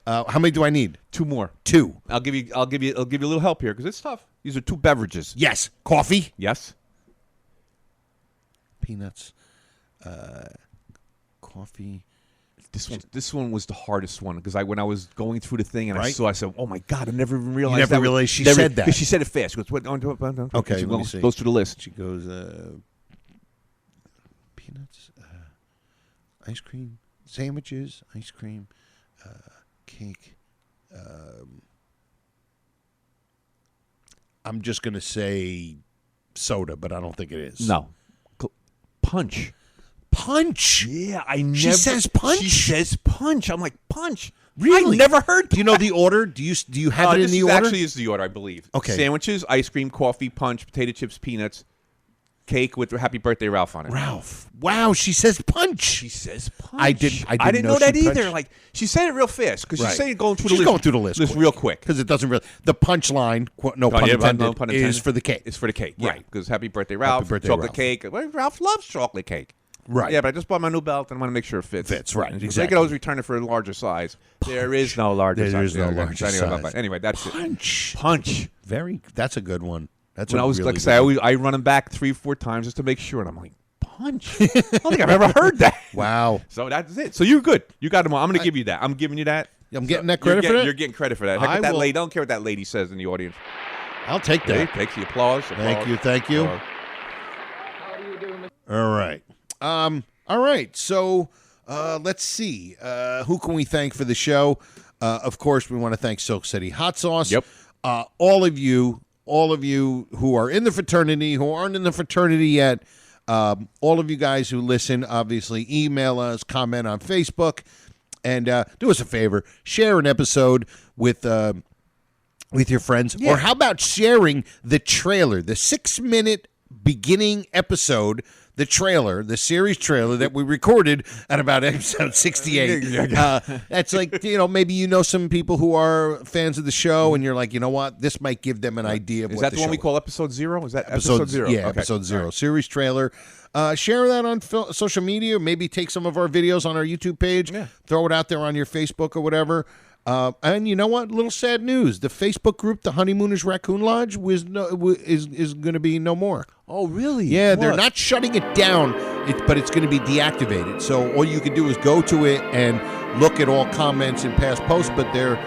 S6: How many do I need?
S7: 2 more.
S6: 2.
S7: I'll give you a little help here because it's tough. These are two beverages.
S6: Yes. Coffee.
S7: Yes.
S6: Peanuts. Coffee.
S7: This one was the hardest one because when I was going through the thing and I
S6: Right.
S7: said, "Oh my God, I never even realized."
S6: You never realized she said that.
S7: Because she said it fast. She goes, "What?"
S6: Okay,
S7: She
S6: let me see.
S7: goes through the list.
S6: She goes, peanuts, ice cream, sandwiches, ice cream, cake. I'm just going to say soda, but I don't think it is.
S7: No. Punch.
S6: Punch?
S7: Yeah, She
S6: says punch?
S7: She says punch. I'm like, punch?
S6: Really?
S7: I never heard that.
S6: Do you know the order? Do you have it in the order?
S7: Actually is the order, I believe.
S6: Okay.
S7: Sandwiches, ice cream, coffee, punch, potato chips, peanuts, cake with Happy Birthday Ralph on it.
S6: Ralph. Wow, she says punch.
S7: She says punch.
S6: I didn't
S7: know that
S6: she
S7: either.
S6: punched.
S7: Like, she said it real fast because she's saying going through the
S6: She's
S7: list.
S6: going through the list
S7: Just
S6: quick.
S7: real quick.
S6: Because it doesn't really. The punchline, no pun intended, is for the cake.
S7: It's for the cake, yeah.
S6: Right.
S7: Because Happy Birthday Ralph,
S6: Birthday,
S7: chocolate
S6: Ralph.
S7: cake. Well, Ralph loves chocolate cake.
S6: Right.
S7: Yeah, but I just bought my new belt and I want to make sure it fits.
S6: Fits, right,
S7: And she goes,
S6: exactly.
S7: I could always return it for a larger size. There is no larger size.
S6: There is no
S7: Yeah,
S6: larger
S7: anyway,
S6: size.
S7: Anyway, that's
S6: Punch.
S7: it. Punch.
S6: That's a good one. That's
S7: When
S6: a
S7: I was
S6: really
S7: like,
S6: good
S7: say,
S6: one.
S7: I run them back 3-4 times just to make sure, and I'm like, punch. I don't think I've ever heard that.
S6: Wow.
S7: So that's it. So you're good. You got them all. I'm going to give you that. I'm giving you that.
S6: I'm getting that credit for that?
S7: You're getting credit for that. Heck
S6: I
S7: with that
S6: will-
S7: lady. I don't care what that lady says in the audience.
S6: I'll take that.
S7: Takes the applause.
S6: Thank you. Thank you. All right. All right. So let's see. Who can we thank for the show? Of course, we want to thank Silk City Hot Sauce.
S7: Yep.
S6: All of you who are in the fraternity, who aren't in the fraternity yet, all of you guys who listen, obviously email us, comment on Facebook, and do us a favor, share an episode with your friends.
S7: Yeah.
S6: Or how about sharing the trailer, the 6-minute beginning episode, the series trailer that we recorded at about episode 68. That's like, maybe some people who are fans of the show, and you're like, you know what, this might give them an idea of
S7: Is
S6: what
S7: that
S6: the
S7: the one
S6: show
S7: we call episode 0? Is that episode 0?
S6: Yeah,
S7: Okay.
S6: episode 0.
S7: All right.
S6: Series trailer. Share that on social media. Maybe take some of our videos on our YouTube page.
S7: Yeah.
S6: Throw it out there on your Facebook or whatever. And you know what? Little sad news. The Facebook group, the Honeymooners Raccoon Lodge, is going to be no more.
S7: Oh, really?
S6: Yeah, they're
S7: What?
S6: not shutting it down, but it's going to be deactivated. So all you can do is go to it and look at all comments and past posts. But they're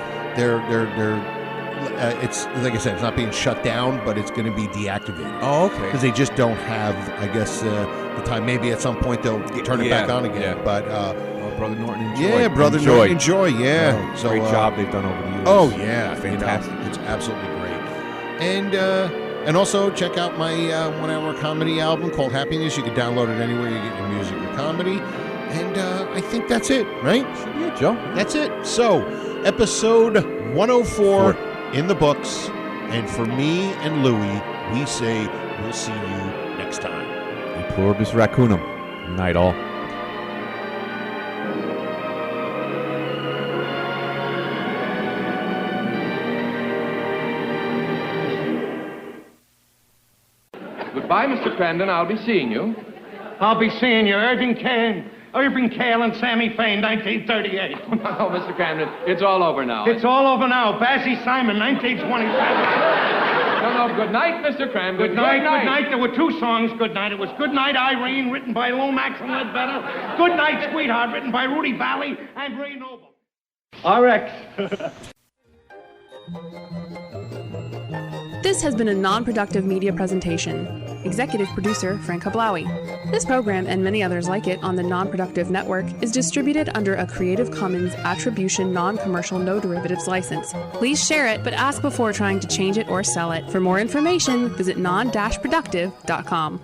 S6: it's like I said, it's not being shut down, but it's going to be deactivated.
S7: Oh, okay.
S6: Because they just don't have, I guess, the time. Maybe at some point they'll turn it back on again.
S7: Yeah.
S6: But
S7: Brother Norton, enjoy.
S6: yeah, Brother Norton, enjoy. Yeah,
S7: So, great job they've done over the years.
S6: Oh yeah,
S7: Fantastic.
S6: It's absolutely great. And also check out my 1-hour comedy album called Happiness. You can download it anywhere you get your music or comedy. And I think that's it, right?
S7: Should be it, Joe.
S6: That's it. So, episode 104 in the books. And for me and Louie, we say we'll see you next time.
S7: E pluribus raccoonum. Good night, all.
S11: Goodbye, Mr. Crandon. I'll be seeing you.
S1: I'll be seeing you, Irving Kale and Sammy Fain, 1938.
S11: Oh, Mr. Crandon, it's all over now.
S1: It's all over now. Bassy Simon, 1927.
S11: No, good night, Mr. Crandon.
S1: Good night. There were 2 songs, Good Night. It was Good Night, Irene, written by Lomax and Ledbetter. Good Night, Sweetheart, written by Rudy Valley and Ray Noble. RX.
S13: This has been a non-productive media presentation. Executive producer, Frank Hablawi. This program and many others like it on the Non-Productive Network is distributed under a Creative Commons Attribution Non-Commercial No Derivatives license. Please share it, but ask before trying to change it or sell it. For more information, visit non-productive.com.